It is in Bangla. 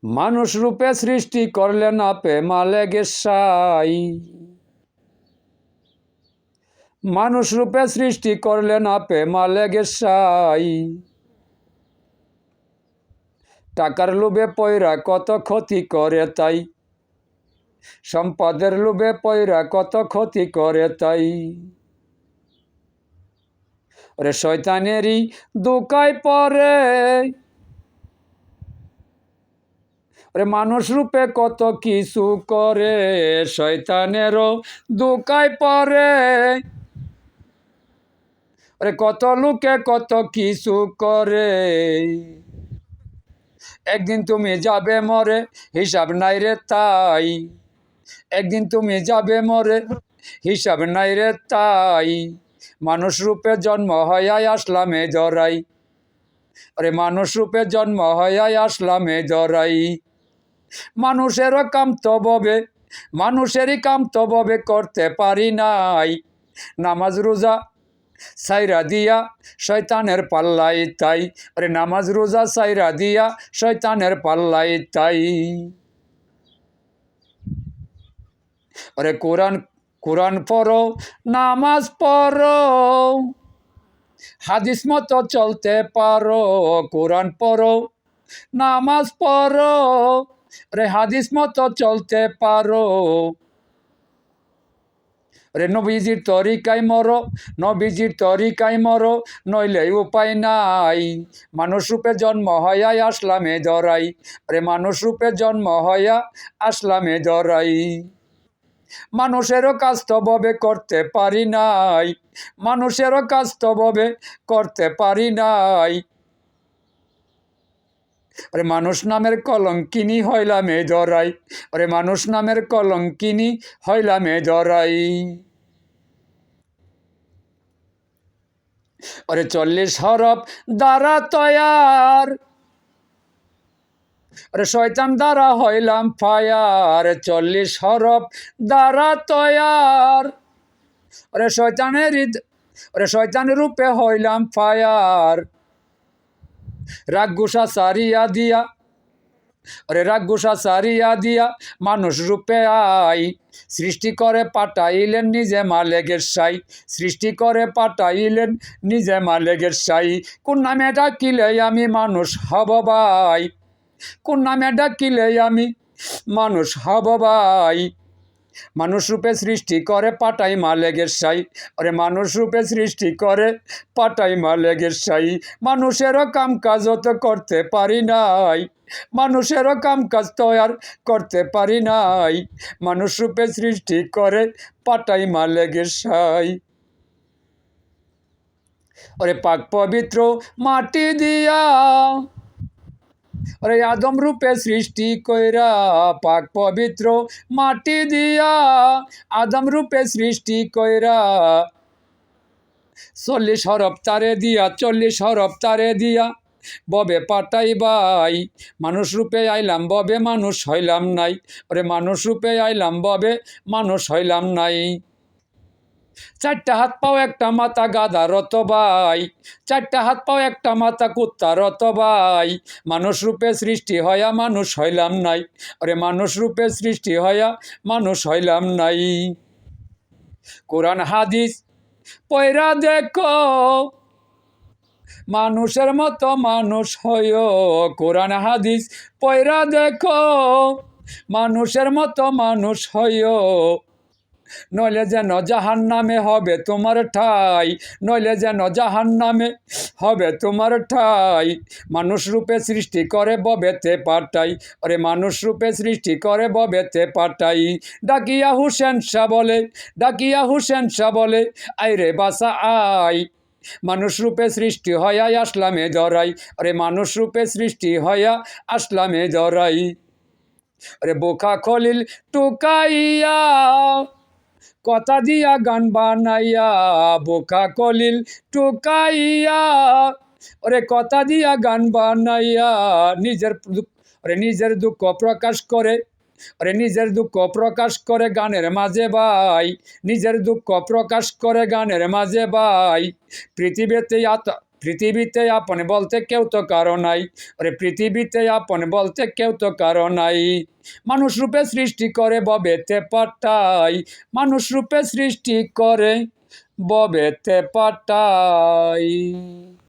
মানুষ রূপে সৃষ্টি করলেন আপে মালেগেশাই। মানুষ রূপে সৃষ্টি করলেন আপে মালেগেশাই। টাকার লোভে পয়রা কত ক্ষতি করে তাই, সম্পদের লোভে পয়রা কত ক্ষতি করে তাই। ওরে শয়তানেরই দোকায় পড়ে, ওরে মানুষ রূপে কত কিছু করে, শয়তানেরও দোকায় পড়ে। ওরে কত লোকে কত কিছু করে, একদিন তুমি যাবে মরে হিসাব নাই রে তাই। একদিন তুমি যাবে মরে হিসাব নাই রে তাই। মানুষ রূপে জন্ম হইয়াই আসলাম এ ধরাই। আরে মানুষ রূপে জন্ম হইয়াই আসলাম এ ধরাই। মানুষেরও কাম তো ববে, মানুষেরই কাম তো ববে করতে পারি নাই। নামাজ রোজা সাইরা দিয়া শয়তানের পাল্লাই তাই। আরে নামাজ রোজা সাইরা দিয়া শয়তানের পাল্লাই তাই। আরে কোরআন কোরআন পড়ো, নামাজ পড়ো, হাদিস মতো চলতে পারো। কোরআন পড়ো, নামাজ পড়ো, রে হাদিস মতো চলতে পারো। রে নবীজির তরিকায় মরো, নবীজির তরিকায় মরো, নইলে উপায় নাই। মানুষ রূপে জন্ম হইয়া আসলাম এ ধরাই। রে মানুষ রূপে জন্ম হইয়া আসলাম এ ধরাই। মানুষেরও কাজ তো ববে করতে পারি নাই, মানুষেরও কাজ তো ববে করতে পারি নাই। আরে মানুষ নামের কলঙ্কিনী হইলাম এ ধরাই। আরে মানুষ নামের কলঙ্কিনী হইলাম এ ধরাই। আরে 40 হরফ দ্বারা তৈয়ার, আরে শয়তান দ্বারা হইলাম ফায়ার। 40 হরফ দ্বারা তৈয়ার, আরে শয়তানের রূপে হইলাম ফায়ার। রাগ গুসা সারিয়া দিয়া, আরে রাগ গুসা সারিয়া দিয়া মানুষ রূপে আই। সৃষ্টি করে পাঠাইলেন নিজে মালেগের সাই, সৃষ্টি করে পাঠাইলেন নিজে মালেগের সাই। কোন নামে ডাকিলে আমি মানুষ হব ভাই, কোন নামে ডাকিলে আমি মানুষ হব ভাই। মানুষ রূপে সৃষ্টি করে পাঠাই মালেগের সাই। আরে মানুষ রূপে সৃষ্টি করে পাঠাই মালেগের সাই। মানুষেরও কাম কাজ তো করতে পারি নাই, মানুষেরও কাম কাজ তো আর করতে পারি নাই। মানুষ রূপে সৃষ্টি করে পাঠাই মালেগের সাই। ওরে পাক পবিত্র মাটি দিয়া, আরে আদম রূপে সৃষ্টি কইরা, পাক পবিত্র মাটি দিয়া আদম রূপে সৃষ্টি কইরা। 40 হরফ তারে দিয়া, 40 হরফ তারে দিয়া ববে পাঠাই বাই। মানুষ রূপে আইলাম ববে মানুষ হইলাম নাই। ওরে মানুষ রূপে আইলাম ববে মানুষ হইলাম নাই। 4টা হাত পাও একটা মাথা গাধা রত ভাই, 4টা হাত পাও একটা মাথা কুত্তা রত ভাই। মানুষ রূপে সৃষ্টি হইয়া মানুষ হইলাম নাই। আরে মানুষ রূপে সৃষ্টি হইয়া মানুষ হইলাম নাই। কোরআন হাদিস পয়রা দেখো, মানুষের মতো মানুষ হইও। কোরআন হাদিস পয়রা দেখো, মানুষের মতো মানুষ হইও। নইলে যেন জাহান্নামে হবে তোমার ঠাই, নইলে যেন জাহান্নামে হবে তোমার ঠাই। মানুষ রূপে সৃষ্টি করে ববেতে পাঠাই, আরে মানুষ রূপে সৃষ্টি করে ববেতে পাঠাই। ডাকিয়া হুসেন শাহ বলে, ডাকিয়া হুসেন শাহ বলে, আইরে বাসা আই। মানুষ রূপে সৃষ্টি হইয়া আসলামে ধরাই, আরে মানুষ রূপে সৃষ্টি হইয়া আসলামে ধরাই। আরে বোকা খলিল টুকাইয়া কথা দিয়া গান বানাইয়া, বোকা কলিল টুকাইয়া, ওরে কথা দিয়া গান বানাইয়া নিজের দুঃখ প্রকাশ করে, আরে নিজের দুঃখ প্রকাশ করে গানের মাঝে ভাই, নিজের দুঃখ প্রকাশ করে গানের মাঝে ভাই। পৃথিবীতে পৃথিবীতে আপন বলতে কেউ তো কারো নাই, ওরে পৃথিবীতে আপন বলতে কেউ তো কারো নাই। মানুষ রূপে সৃষ্টি করে ববেতে পাঠাই, মানুষ রূপে সৃষ্টি করে ববেতে পাঠাই।